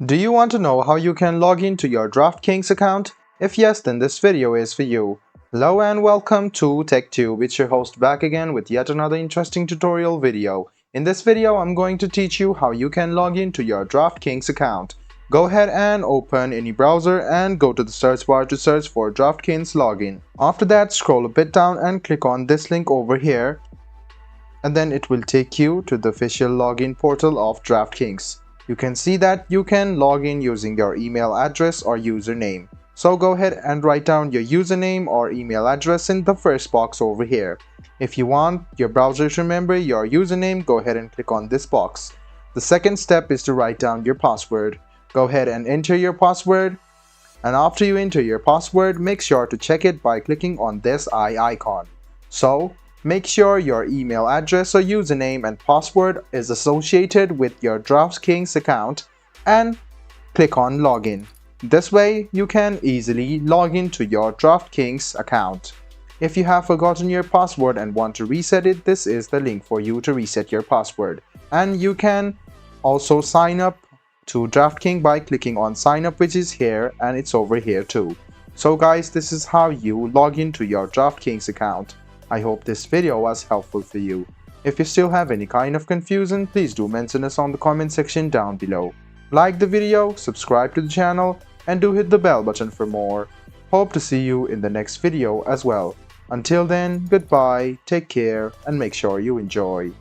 Do you want to know how you can log into your DraftKings account? If yes, then this video is for you. Hello and welcome to TechTube. It's your host back again with yet another interesting tutorial video. In this video, I'm going to teach you how you can log into your DraftKings account. Go ahead and open any browser and go to the search bar to search for DraftKings login. After that, scroll a bit down and click on this link over here, and then it will take you to the official login portal of DraftKings. You can see that you can log in using your email address or username. So go ahead and write down your username or email address in the first box over here. If you want your browser to remember your username, go ahead and click on this box. The second step is to write down your password. Go ahead and enter your password. And after you enter your password, make sure to check it by clicking on this eye icon. So make sure your email address or username and password is associated with your DraftKings account and click on login. This way you can easily log into your DraftKings account. If you have forgotten your password and want to reset it, this is the link for you to reset your password. And you can also sign up to DraftKings by clicking on sign up, which is here, and it's over here too. So guys, this is how you log into your DraftKings account. I hope this video was helpful for you. If you still have any kind of confusion, please do mention us on the comment section down below. Like the video, subscribe to the channel, and do hit the bell button for more. Hope to see you in the next video as well. Until then, goodbye, take care, and make sure you enjoy.